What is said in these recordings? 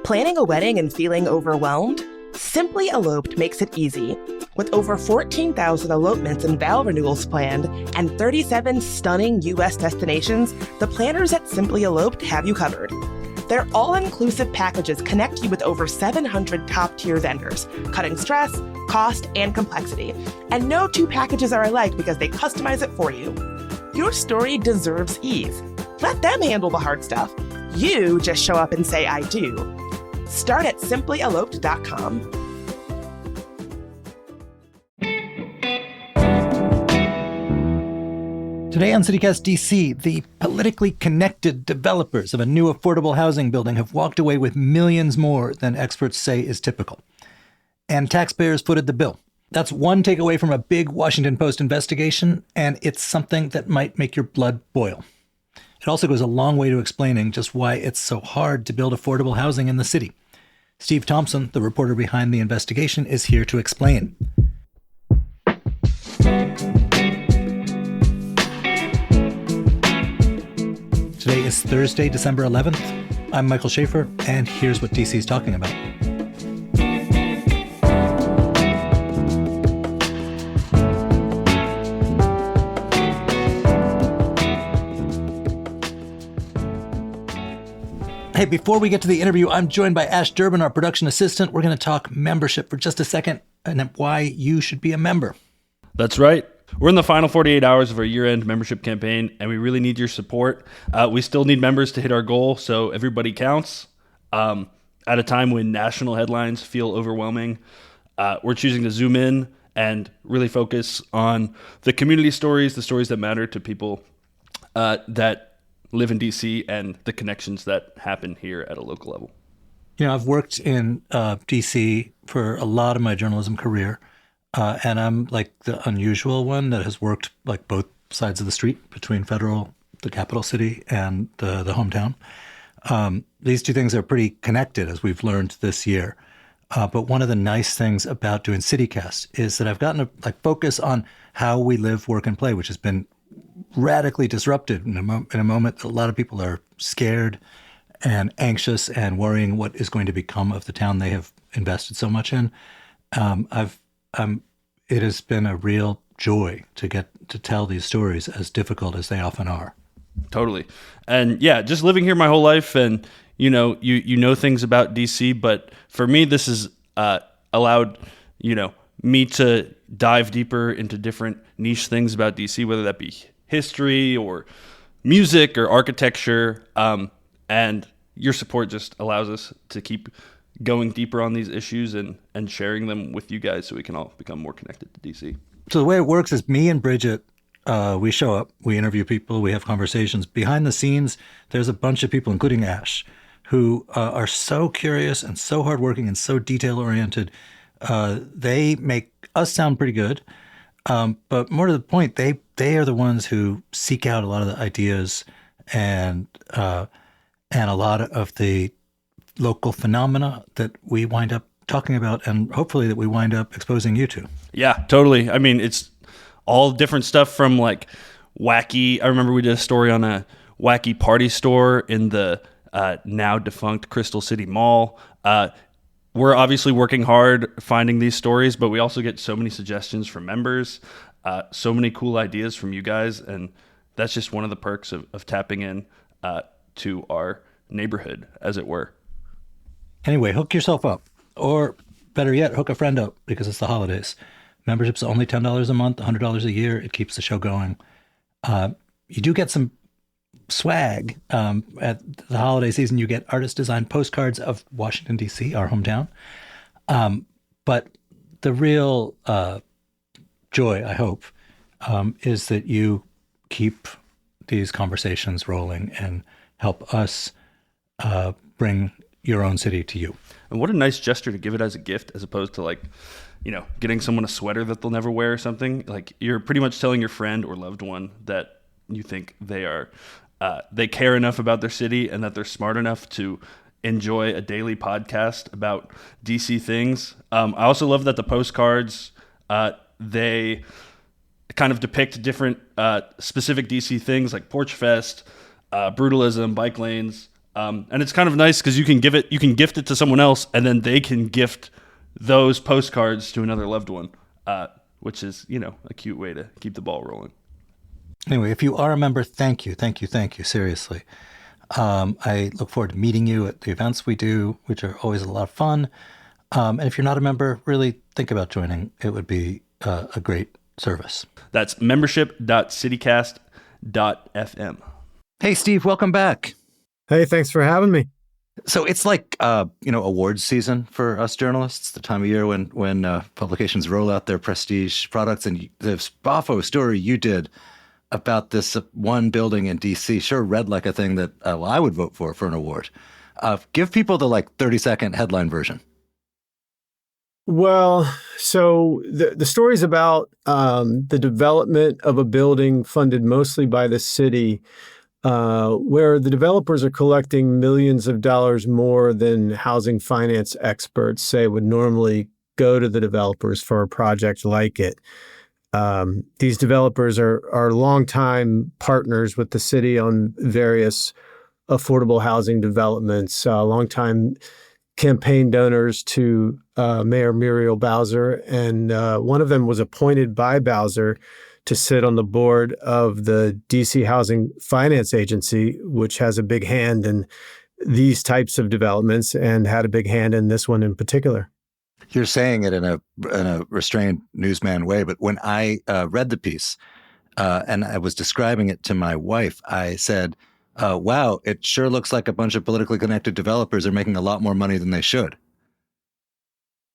Planning a wedding and feeling overwhelmed? Simply Eloped makes it easy. With over 14,000 elopements and vow renewals planned and 37 stunning U.S. destinations, the planners at Simply Eloped have you covered. Their all-inclusive packages connect you with over 700 top-tier vendors, cutting stress, cost, and complexity. And no two packages are alike because they customize it for you. Your story deserves ease. Let them handle the hard stuff. You just show up and say, I do. Start at simplyeloped.com. Today on CityCast DC, the politically connected developers of a new affordable housing building have walked away with millions more than experts say is typical. And taxpayers footed the bill. That's one takeaway from a big Washington Post investigation, and it's something that might make your blood boil. It also goes a long way to explaining just why it's so hard to build affordable housing in the city. Steve Thompson, the reporter behind the investigation, is here to explain. Today is Thursday, December 11th. I'm Michael Schaefer, and here's what DC's talking about. Hey, before we get to the interview, I'm joined by Ash Durbin, our production assistant. We're going to talk membership for just a second and why you should be a member. That's right. We're in the final 48 hours of our year-end membership campaign, and we really need your support. We still need members to hit our goal, so everybody counts. At a time when national headlines feel overwhelming, we're choosing to zoom in and really focus on the community stories, the stories that matter to people that live in DC, and the connections that happen here at a local level. You know, I've worked in DC for a lot of my journalism career, and I'm like the unusual one that has worked like both sides of the street between Federal, the capital city, and the hometown. These two things are pretty connected, as we've learned this year. But one of the nice things about doing CityCast is that I've gotten to like focus on how we live, work, and play, which has been radically disrupted in a moment that a lot of people are scared and anxious and worrying what is going to become of the town they have invested so much in. It has been a real joy to get to tell these stories, as difficult as they often are. Totally. And yeah, just living here my whole life, and you know things about DC, but for me this has allowed me to dive deeper into different niche things about DC, whether that be history or music or architecture, and your support just allows us to keep going deeper on these issues and sharing them with you guys so we can all become more connected to DC. So the way it works is me and Bridget, we show up, we interview people, we have conversations. Behind the scenes, there's a bunch of people, including Ash, who are so curious and so hardworking and so detail-oriented. They make us sound pretty good. But more to the point, they are the ones who seek out a lot of the ideas and a lot of the local phenomena that we wind up talking about, and hopefully that we wind up exposing you to. Yeah, totally. I mean, it's all different stuff from like wacky. I remember we did a story on a wacky party store in the now defunct Crystal City Mall. We're obviously working hard finding these stories, but we also get so many suggestions from members, so many cool ideas from you guys, and that's just one of the perks of tapping in to our neighborhood, as it were. Anyway, hook yourself up, or better yet, hook a friend up, because it's the holidays. Membership's only $10 a month, $100 a year. It keeps the show going. You do get some swag at the holiday season. You get artist-designed postcards of Washington, D.C., our hometown. But the real joy, I hope, is that you keep these conversations rolling and help us bring your own city to you. And what a nice gesture to give it as a gift, as opposed to like, getting someone a sweater that they'll never wear or something. Like, you're pretty much telling your friend or loved one that you think they care enough about their city and that they're smart enough to enjoy a daily podcast about DC things. I also love that the postcards, they kind of depict different specific DC things like Porch Fest, brutalism, bike lanes, And it's kind of nice because you can gift it to someone else, and then they can gift those postcards to another loved one, which is, a cute way to keep the ball rolling. Anyway, if you are a member, thank you, seriously. I look forward to meeting you at the events we do, which are always a lot of fun. And if you're not a member, really think about joining. It would be a great service. That's membership.citycast.fm. Hey, Steve, welcome back. Hey, thanks for having me. So it's like, awards season for us journalists, the time of year when publications roll out their prestige products. And the Spoffo story you did about this one building in D.C. sure read like a thing that I would vote for an award. Give people the 30-second headline version. Well, so the story's about the development of a building funded mostly by the city, where the developers are collecting millions of dollars more than housing finance experts say would normally go to the developers for a project like it. These developers are longtime partners with the city on various affordable housing developments, longtime campaign donors to Mayor Muriel Bowser, and one of them was appointed by Bowser to sit on the board of the DC Housing Finance Agency, which has a big hand in these types of developments and had a big hand in this one in particular. You're saying it in a restrained newsman way, but when I read the piece and I was describing it to my wife, I said, wow, it sure looks like a bunch of politically connected developers are making a lot more money than they should.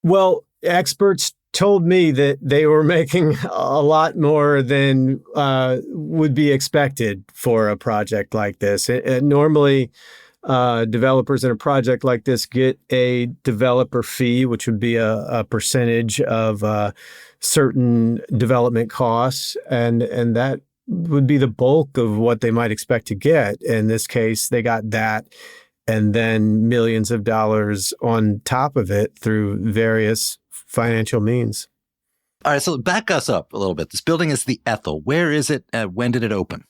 Well, experts told me that they were making a lot more than would be expected for a project like this. Normally, developers in a project like this get a developer fee, which would be a percentage of certain development costs, and that would be the bulk of what they might expect to get. In this case, they got that and then millions of dollars on top of it through various financial means. All right, so back us up a little bit. This building is the Ethel. Where is it? When did it open?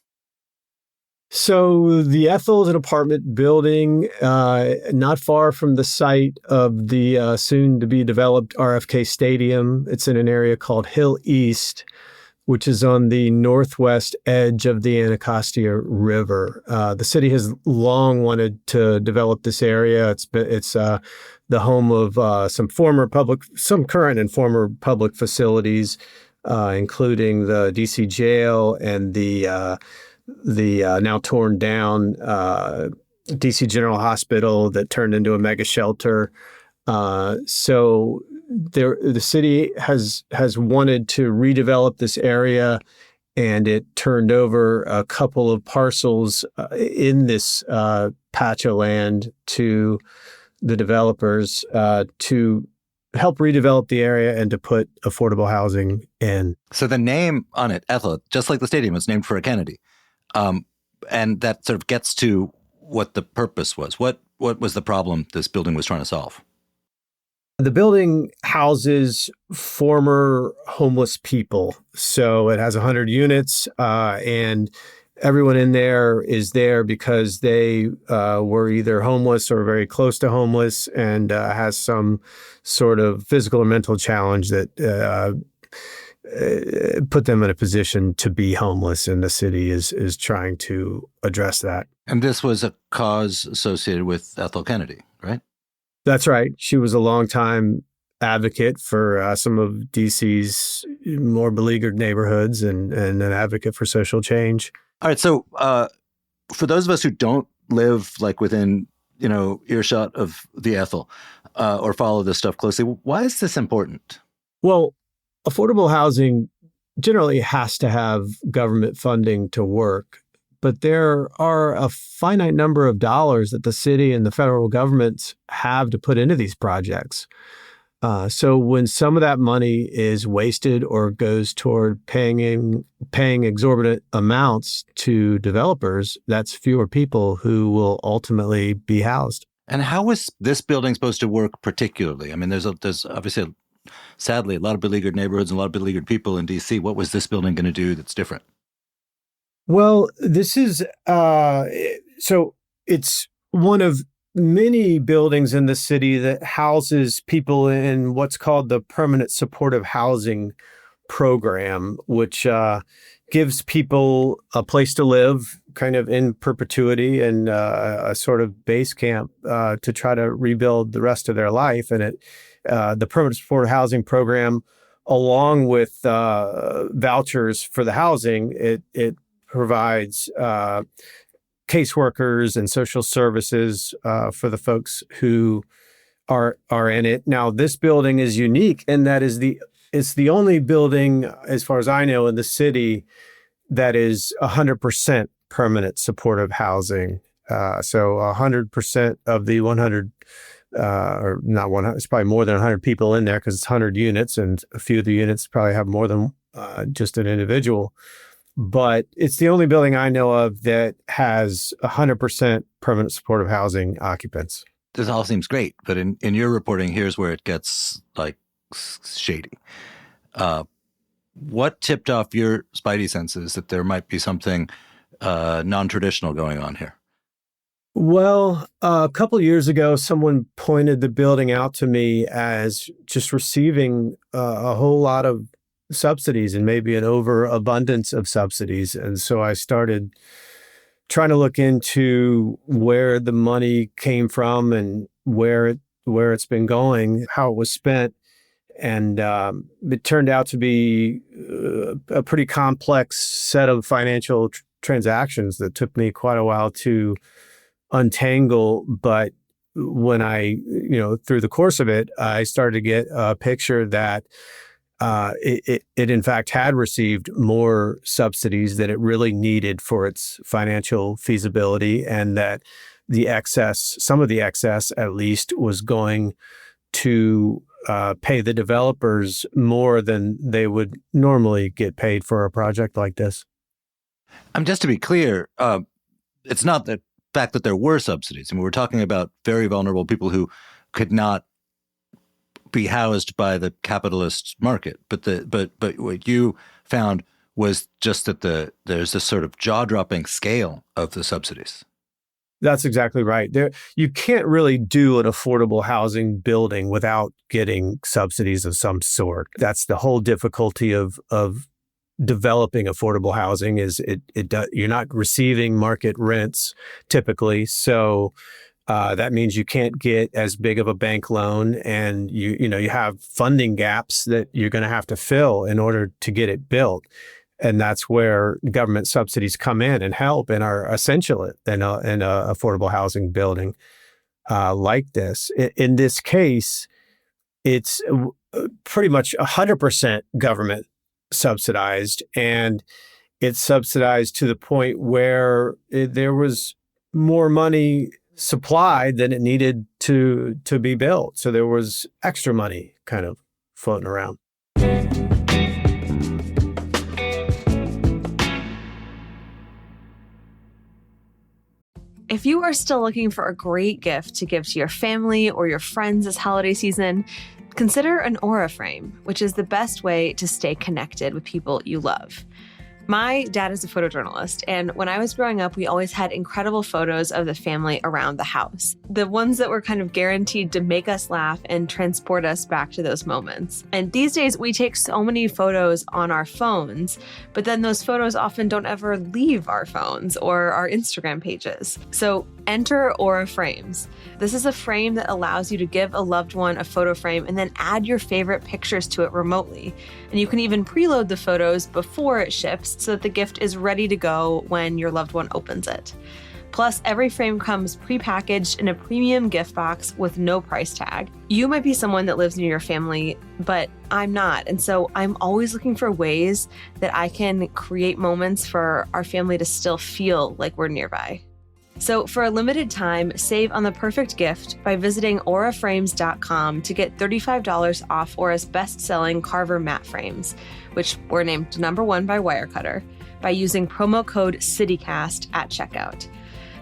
So the Ethel is an apartment building not far from the site of the soon-to-be-developed RFK Stadium. It's in an area called Hill East, which is on the northwest edge of the Anacostia River. The city has long wanted to develop this area. It's the home of some current and former public facilities, including the DC jail and the now torn down DC General Hospital that turned into a mega shelter. So the city has wanted to redevelop this area, and it turned over a couple of parcels in this patch of land to the developers to help redevelop the area and to put affordable housing in. So the name on it, Ethel, just like the stadium, was named for a Kennedy. And that sort of gets to what the purpose was. What was the problem this building was trying to solve? The building houses former homeless people. So it has 100 units, and everyone in there is there because they were either homeless or very close to homeless and has some sort of physical or mental challenge that put them in a position to be homeless, and the city is trying to address that. And this was a cause associated with Ethel Kennedy, right? That's right. She was a longtime advocate for some of DC's more beleaguered neighborhoods and an advocate for social change. All right. So for those of us who don't live within, earshot of the Ethel or follow this stuff closely, why is this important? Well, affordable housing generally has to have government funding to work, but there are a finite number of dollars that the city and the federal governments have to put into these projects. So when some of that money is wasted or goes toward paying exorbitant amounts to developers, that's fewer people who will ultimately be housed. And how is this building supposed to work particularly? I mean, there's obviously, sadly, a lot of beleaguered neighborhoods and a lot of beleaguered people in D.C. What was this building going to do that's different? Well, this is so it's one of many buildings in the city that houses people in what's called the Permanent Supportive Housing Program, which gives people a place to live kind of in perpetuity and a sort of base camp to try to rebuild the rest of their life. And the Permanent Supportive Housing Program, along with vouchers for the housing, it provides caseworkers and social services for the folks who are in it. Now, this building is unique in that it's the only building, as far as I know, in the city that is 100% permanent supportive housing. So 100% of the 100, or not 100, it's probably more than 100 people in there because it's 100 units, and a few of the units probably have more than just an individual. But it's the only building I know of that has 100% permanent supportive housing occupants. This all seems great, but in your reporting, here's where it gets like shady. What tipped off your spidey senses that there might be something non-traditional going on here? Well, a couple of years ago, someone pointed the building out to me as just receiving a whole lot of subsidies and maybe an overabundance of subsidies. And so I started trying to look into where the money came from and where it's been going, how it was spent. And it turned out to be a pretty complex set of financial transactions that took me quite a while to untangle. But when through the course of it, I started to get a picture that it in fact had received more subsidies than it really needed for its financial feasibility, and that some of the excess at least, was going to pay the developers more than they would normally get paid for a project like this. Just to be clear, it's not the fact that there were subsidies. I mean, we're talking about very vulnerable people who could not be housed by the capitalist market. But what you found was just that there's this sort of jaw-dropping scale of the subsidies. That's exactly right. You can't really do an affordable housing building without getting subsidies of some sort. That's the whole difficulty of developing affordable housing. Is you're not receiving market rents typically, so that means you can't get as big of a bank loan, and you have funding gaps that you're going to have to fill in order to get it built. And that's where government subsidies come in and help and are essential in a affordable housing building like this. In this case, it's pretty much 100% government subsidized, and it's subsidized to the point where there was more money supplied than it needed to be built. So there was extra money kind of floating around. If you are still looking for a great gift to give to your family or your friends this holiday season, consider an Aura frame, which is the best way to stay connected with people you love. My dad is a photojournalist, and when I was growing up, we always had incredible photos of the family around the house. The ones that were kind of guaranteed to make us laugh and transport us back to those moments. And these days, we take so many photos on our phones, but then those photos often don't ever leave our phones or our Instagram pages. So enter Aura Frames. This is a frame that allows you to give a loved one a photo frame and then add your favorite pictures to it remotely. And you can even preload the photos before it ships so that the gift is ready to go when your loved one opens it. Plus, every frame comes prepackaged in a premium gift box with no price tag. You might be someone that lives near your family, but I'm not. And so I'm always looking for ways that I can create moments for our family to still feel like we're nearby. So for a limited time, save on the perfect gift by visiting auraframes.com to get $35 off Aura's best-selling Carver matte frames, which were named #1 by Wirecutter, by using promo code CityCast at checkout.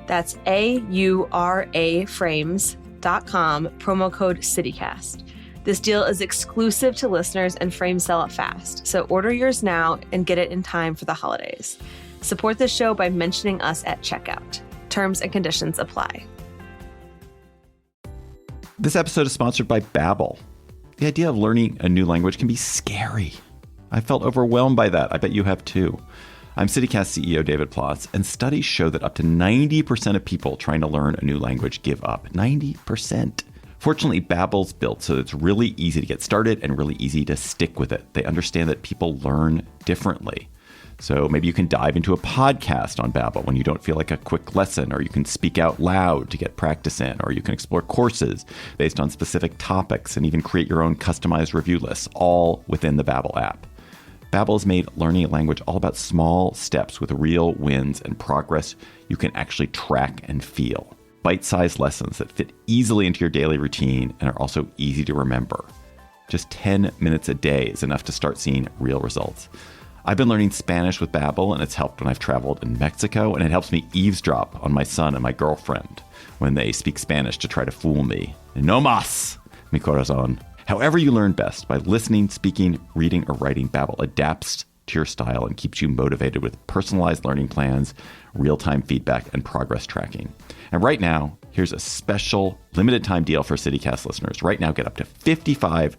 That's auraframes.com, promo code CityCast. This deal is exclusive to listeners and frames sell it fast, so order yours now and get it in time for the holidays. Support the show by mentioning us at checkout. Terms and conditions apply. This episode is sponsored by Babbel. The idea of learning a new language can be scary. I felt overwhelmed by that. I bet you have too. I'm CityCast CEO David Plotz, and studies show that up to 90% of people trying to learn a new language give up. 90%. Fortunately, Babbel's built so that it's really easy to get started and really easy to stick with it. They understand that people learn differently. So maybe you can dive into a podcast on Babbel when you don't feel like a quick lesson, or you can speak out loud to get practice in, or you can explore courses based on specific topics and even create your own customized review lists, all within the Babbel app. Babbel has made learning a language all about small steps with real wins and progress you can actually track and feel. Bite-sized lessons that fit easily into your daily routine and are also easy to remember. Just 10 minutes a day is enough to start seeing real results. I've been learning Spanish with Babbel, and it's helped when I've traveled in Mexico, and it helps me eavesdrop on my son and my girlfriend when they speak Spanish to try to fool me. No más, mi corazón. However you learn best, by listening, speaking, reading, or writing, Babbel adapts to your style and keeps you motivated with personalized learning plans, real-time feedback, and progress tracking. And right now, here's a special limited time deal for CityCast listeners. Right now, get up to 55%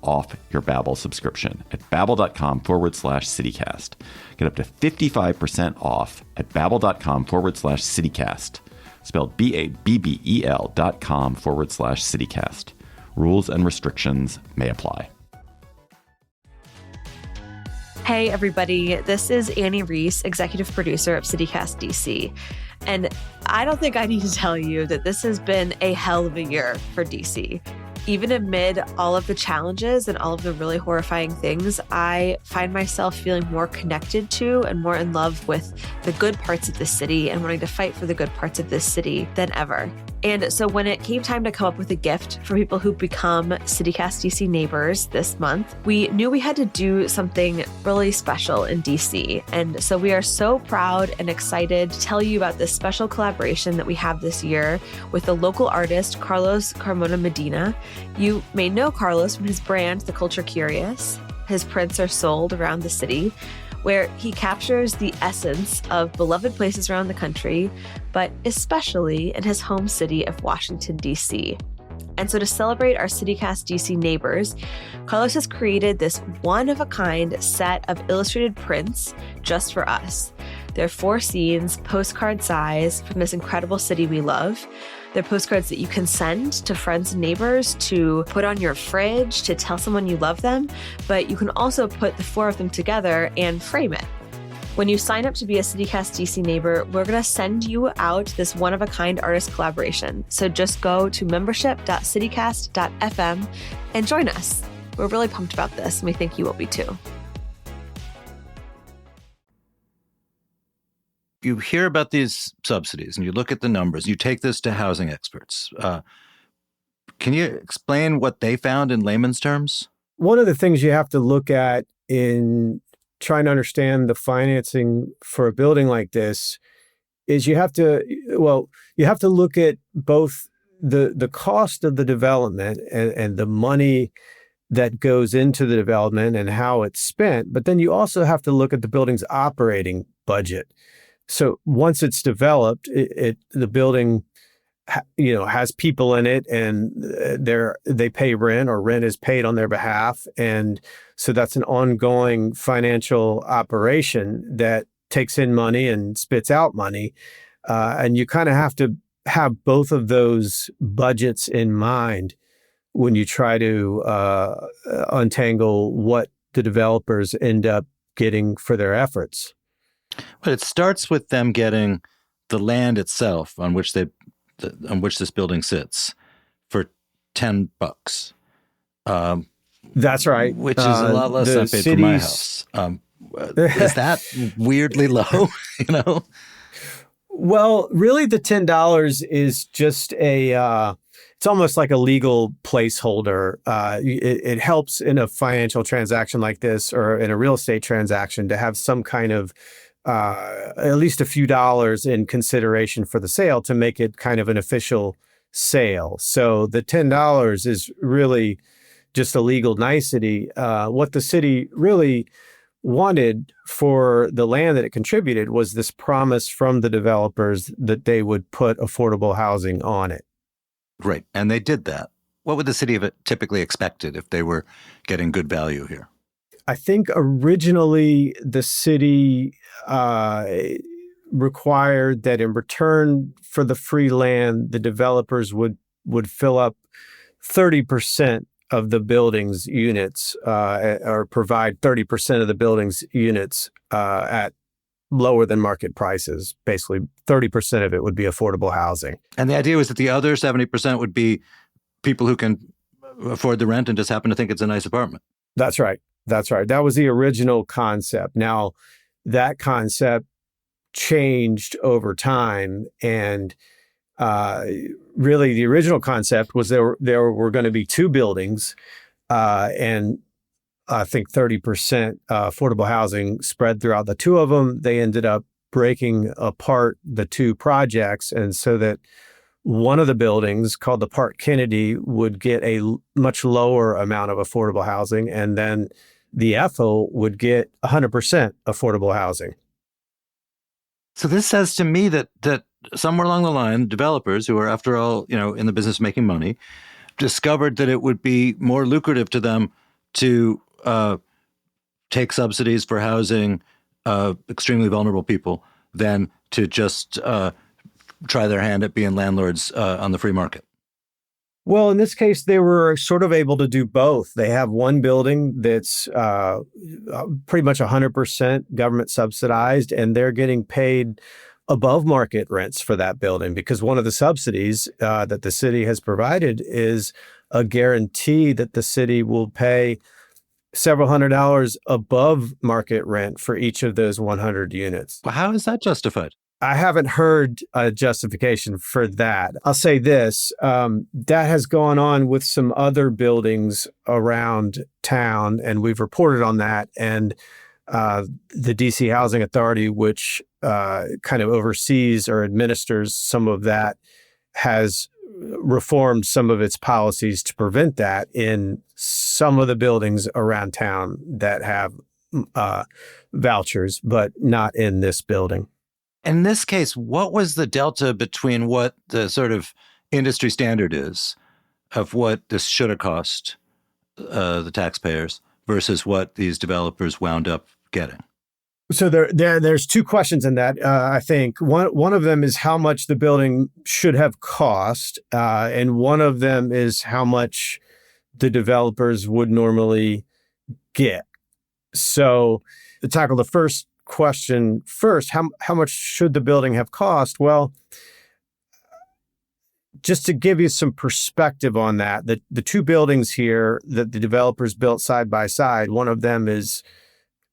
off your Babbel subscription at babbel.com/citycast. Get up to 55% off at babbel.com/citycast. Spelled BABBEL.com/citycast. Rules and restrictions may apply. Hey, everybody. This is Annie Reese, executive producer of CityCast DC. And I don't think I need to tell you that this has been a hell of a year for DC. Even amid all of the challenges and all of the really horrifying things, I find myself feeling more connected to and more in love with the good parts of this city and wanting to fight for the good parts of this city than ever. And so when it came time to come up with a gift for people who become CityCast DC neighbors this month, we knew we had to do something really special in DC. And so we are so proud and excited to tell you about this special collaboration that we have this year with the local artist, Carlos Carmona Medina. You may know Carlos from his brand, The Culture Curious. His prints are sold around the city, where he captures the essence of beloved places around the country, but especially in his home city of Washington, D.C. And so to celebrate our CityCast DC neighbors, Carlos has created this one-of-a-kind set of illustrated prints just for us. They're 4 scenes, postcard size, from this incredible city we love. They're postcards that you can send to friends and neighbors, to put on your fridge, to tell someone you love them, but you can also put the 4 of them together and frame it. When you sign up to be a CityCast DC neighbor, we're going to send you out this one-of-a-kind artist collaboration. So just go to membership.citycast.fm and join us. We're really pumped about this, and we think you will be too. You hear about these subsidies and you look at the numbers, you take this to housing experts. Can you explain what they found in layman's terms? One of the things you have to look at in trying to understand the financing for a building like this is you have to look at both the cost of the development and the money that goes into the development and how it's spent, but then you also have to look at the building's operating budget. So once it's developed, the building, has people in it, and they pay rent, or rent is paid on their behalf, and so that's an ongoing financial operation that takes in money and spits out money, and you kind of have to have both of those budgets in mind when you try to untangle what the developers end up getting for their efforts. But it starts with them getting the land itself on which this building sits for $10. That's right. Which is a lot less than I paid for my house. Is that weirdly low? Well, really, the $10 is just it's almost like a legal placeholder. It helps in a financial transaction like this, or in a real estate transaction, to have some kind of at least a few dollars in consideration for the sale to make it kind of an official sale. So the $10 is really just a legal nicety. What the city really wanted for the land that it contributed was this promise from the developers that they would put affordable housing on it. Right. And they did that. What would the city have typically expected if they were getting good value here? I think originally the city required that in return for the free land, the developers would fill up 30% of the building's units or provide 30% of the building's units at lower than market prices. Basically, 30% of it would be affordable housing. And the idea was that the other 70% would be people who can afford the rent and just happen to think it's a nice apartment. That's right. That's right. That was the original concept. Now, that concept changed over time. And really, the original concept was there were going to be two buildings and I think 30% affordable housing spread throughout the two of them. They ended up breaking apart the two projects. And so that one of the buildings called the Park Kennedy would get a much lower amount of affordable housing. And then the Ethel would get 100% affordable housing. So this says to me that somewhere along the line, developers who are, after all, in the business of making money, discovered that it would be more lucrative to them to take subsidies for housing extremely vulnerable people than to just try their hand at being landlords on the free market. Well, in this case, they were sort of able to do both. They have one building that's pretty much 100% government subsidized, and they're getting paid above market rents for that building because one of the subsidies that the city has provided is a guarantee that the city will pay several $100s above market rent for each of those 100 units. Well, how is that justified? I haven't heard a justification for that. I'll say this, that has gone on with some other buildings around town, and we've reported on that. And the DC Housing Authority, which kind of oversees or administers some of that, has reformed some of its policies to prevent that in some of the buildings around town that have vouchers, but not in this building. In this case, what was the delta between what the sort of industry standard is of what this should have cost the taxpayers versus what these developers wound up getting? So there's two questions in that. I think one of them is how much the building should have cost, and one of them is how much the developers would normally get. So to tackle the first question first, how much should the building have cost? Well, just to give you some perspective on that, the two buildings here that the developers built side by side, one of them is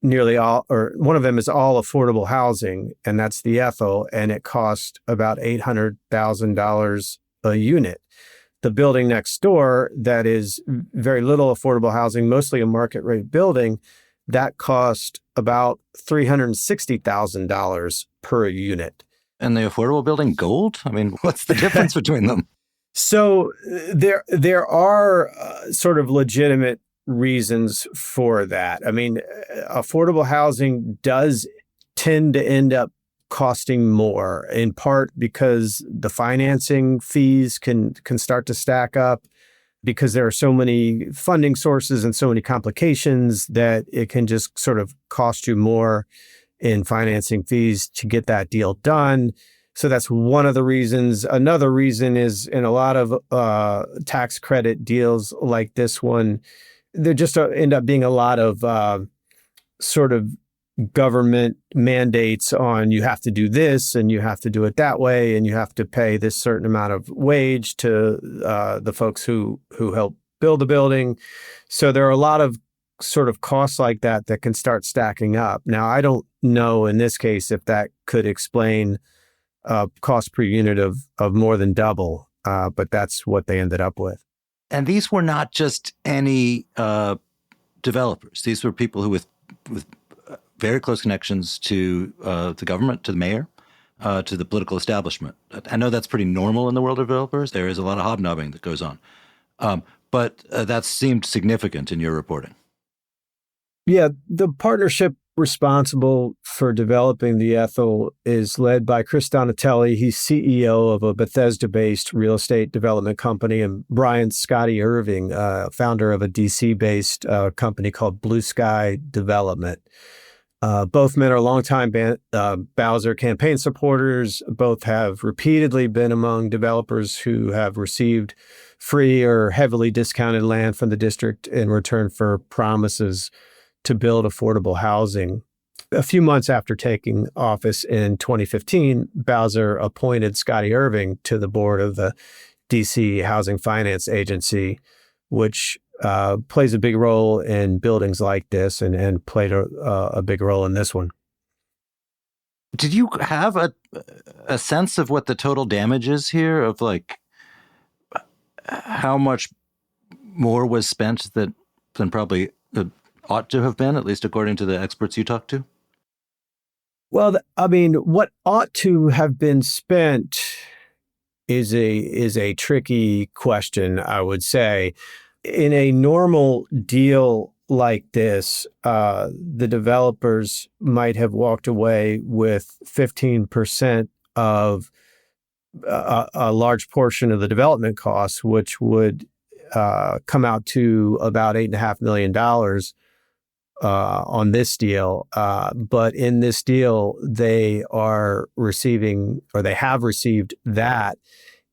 all affordable housing, and that's the Ethel, and it cost about $800,000 a unit. The building next door that is very little affordable housing, mostly a market rate building, that cost about $360,000 per unit. And the affordable building gold? I mean, what's the difference between them? So there are sort of legitimate reasons for that. I mean, affordable housing does tend to end up costing more, in part because the financing fees can start to stack up, because there are so many funding sources and so many complications that it can just sort of cost you more in financing fees to get that deal done. So that's one of the reasons. Another reason is in a lot of tax credit deals like this one, there just end up being a lot of sort of government mandates on you have to do this and you have to do it that way and you have to pay this certain amount of wage to the folks who help build the building. So there are a lot of sort of costs like that can start stacking up. Now, I don't know in this case if that could explain cost per unit of more than double, but that's what they ended up with. And these were not just any developers. These were people who with very close connections to the government, to the mayor, to the political establishment. I know that's pretty normal in the world of developers. There is a lot of hobnobbing that goes on. But that seemed significant in your reporting. Yeah, the partnership responsible for developing the Ethel is led by Chris Donatelli. He's CEO of a Bethesda-based real estate development company, and Brian Scotty Irving, founder of a DC-based company called Blue Sky Development. Both men are longtime Bowser campaign supporters. Both have repeatedly been among developers who have received free or heavily discounted land from the district in return for promises to build affordable housing. A few months after taking office in 2015, Bowser appointed Scotty Irving to the board of the DC Housing Finance Agency, which plays a big role in buildings like this and played a big role in this one. Did you have a sense of what the total damage is here, of like how much more was spent than probably ought to have been, at least according to the experts you talked to? Well, I mean, what ought to have been spent is a tricky question, I would say. In a normal deal like this, the developers might have walked away with 15% of a large portion of the development costs, which would come out to about $8.5 million on this deal. But in this deal, they are receiving, or they have received that.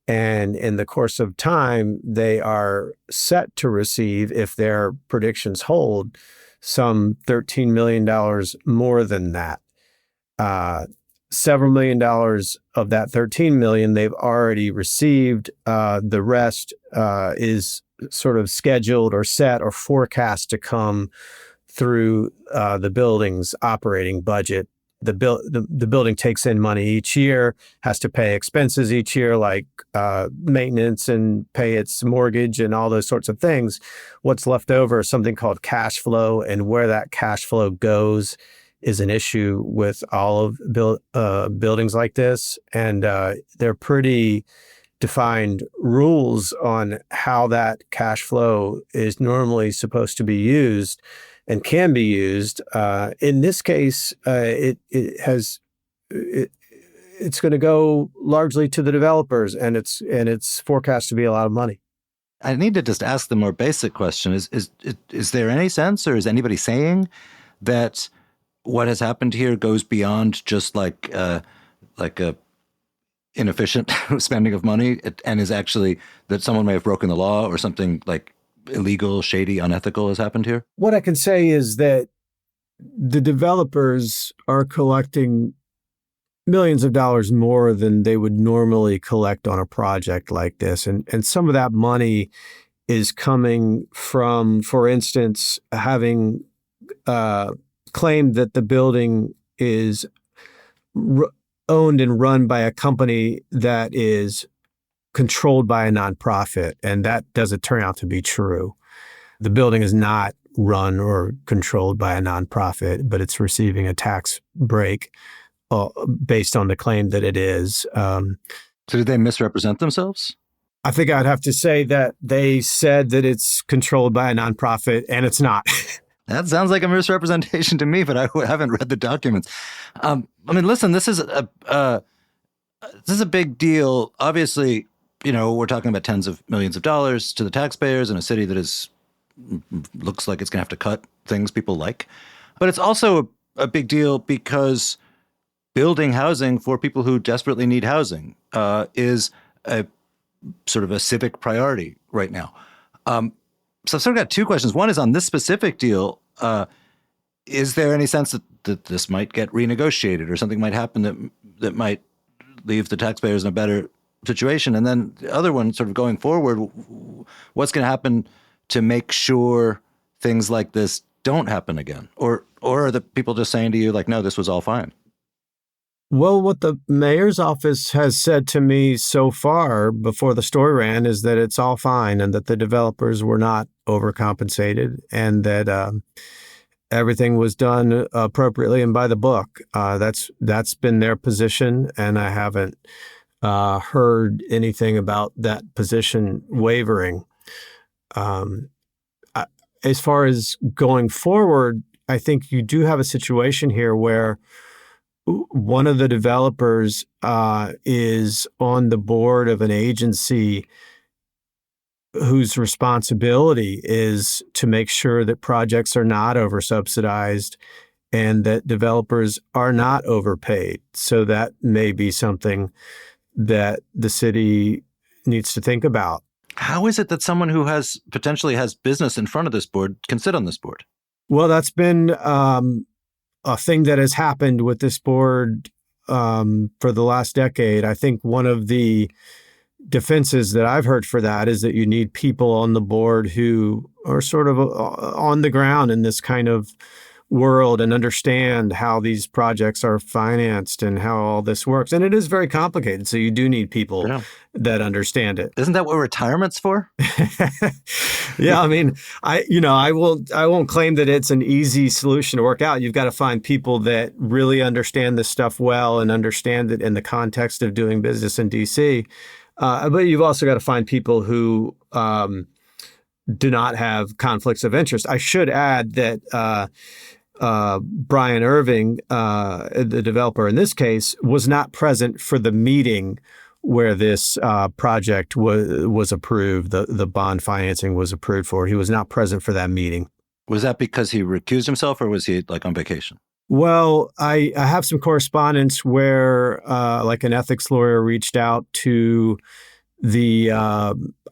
And in the course of time, they are set to receive, if their predictions hold, some $13 million more than that. Several million dollars of that $13 million they've already received. The rest is sort of scheduled or set or forecast to come through the building's operating budget. The building takes in money each year, has to pay expenses each year, like maintenance and pay its mortgage and all those sorts of things. What's left over is something called cash flow, and where that cash flow goes is an issue with all of buildings like this. And they're pretty defined rules on how that cash flow is normally supposed to be used and can be used. In this case, it's going to go largely to the developers, and it's forecast to be a lot of money. I need to just ask the more basic question: is there any sense, or is anybody saying that what has happened here goes beyond just like a inefficient spending of money, and is actually that someone may have broken the law or something like illegal, shady, unethical has happened here? What I can say is that the developers are collecting millions of dollars more than they would normally collect on a project like this. And some of that money is coming from, for instance, having claimed that the building is owned and run by a company that is controlled by a nonprofit, and that doesn't turn out to be true. The building is not run or controlled by a nonprofit, but it's receiving a tax break based on the claim that it is. So did they misrepresent themselves? I think I'd have to say that they said that it's controlled by a nonprofit, and it's not. That sounds like a misrepresentation to me, but I haven't read the documents. I mean, listen, this is a big deal. Obviously, you know, we're talking about tens of millions of dollars to the taxpayers in a city that looks like it's going to have to cut things people like. But it's also a big deal because building housing for people who desperately need housing is a sort of a civic priority right now. So I've sort of got two questions. One is on this specific deal. Is there any sense that this might get renegotiated or something might happen that might leave the taxpayers in a better situation? And then the other one, sort of going forward, what's going to happen to make sure things like this don't happen again? Or are the people just saying to you, like, no, this was all fine? Well, what the mayor's office has said to me so far before the story ran is that it's all fine, and that the developers were not overcompensated, and that everything was done appropriately and by the book. That's been their position, and I haven't heard anything about that position wavering. As far as going forward, I think you do have a situation here where one of the developers is on the board of an agency whose responsibility is to make sure that projects are not oversubsidized and that developers are not overpaid. So that may be something that the city needs to think about. How is it that someone who potentially has business in front of this board can sit on this board? Well, that's been a thing that has happened with this board for the last decade. I think one of the defenses that I've heard for that is that you need people on the board who are sort of on the ground in this kind of world and understand how these projects are financed and how all this works. And it is very complicated. So you do need people that understand it. Isn't that what retirement's for? Yeah, I mean, I won't claim that it's an easy solution to work out. You've got to find people that really understand this stuff well and understand it in the context of doing business in DC. But you've also got to find people who do not have conflicts of interest. I should add that Brian Irving, the developer in this case, was not present for the meeting where this project was approved. The bond financing was approved for. He was not present for that meeting. Was that because he recused himself, or was he like on vacation? Well, I have some correspondence where like an ethics lawyer reached out to the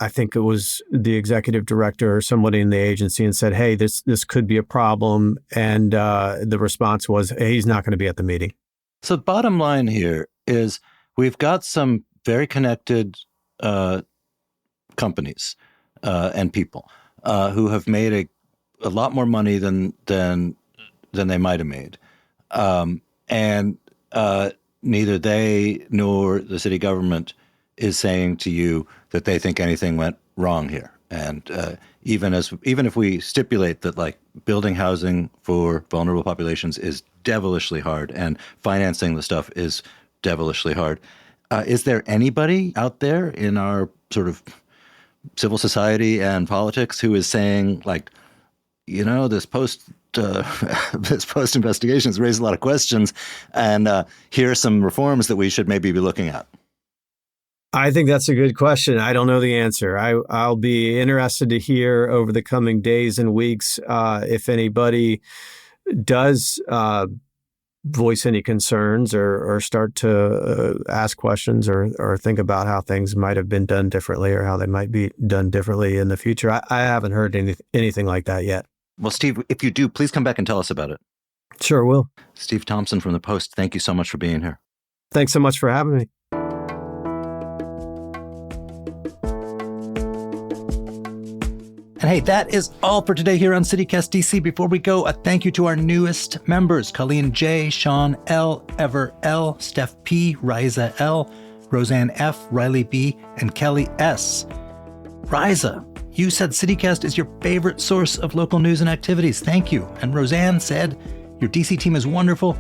I think it was the executive director or somebody in the agency and said, hey, this could be a problem. And the response was, hey, he's not going to be at the meeting. So bottom line here is we've got some very connected companies and people who have made a lot more money than they might have made. And neither they nor the city government is saying to you that they think anything went wrong here. And even if we stipulate that like building housing for vulnerable populations is devilishly hard and financing the stuff is devilishly hard, is there anybody out there in our sort of civil society and politics who is saying like, this post investigation has raised a lot of questions, and here are some reforms that we should maybe be looking at? I think that's a good question. I don't know the answer. I'll be interested to hear over the coming days and weeks if anybody does voice any concerns or start to ask questions or think about how things might have been done differently or how they might be done differently in the future. I haven't heard anything like that yet. Well, Steve, if you do, please come back and tell us about it. Sure will. Steve Thompson from The Post, thank you so much for being here. Thanks so much for having me. And hey, that is all for today here on CityCast DC. Before we go, a thank you to our newest members, Colleen J, Sean L, Ever L, Steph P, Riza L, Roseanne F, Riley B, and Kelly S. Riza, you said CityCast is your favorite source of local news and activities. Thank you. And Roseanne said, your DC team is wonderful.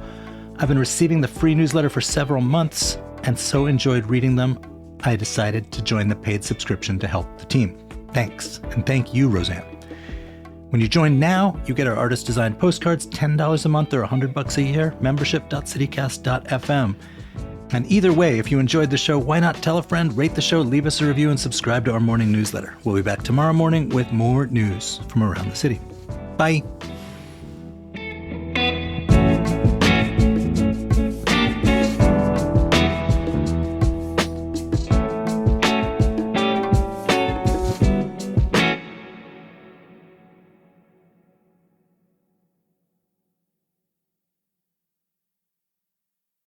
I've been receiving the free newsletter for several months and so enjoyed reading them, I decided to join the paid subscription to help the team. Thanks. And thank you, Roseanne. When you join now, you get our artist-designed postcards, $10 a month or $100 a year, membership.citycast.fm. And either way, if you enjoyed the show, why not tell a friend, rate the show, leave us a review, and subscribe to our morning newsletter. We'll be back tomorrow morning with more news from around the city. Bye.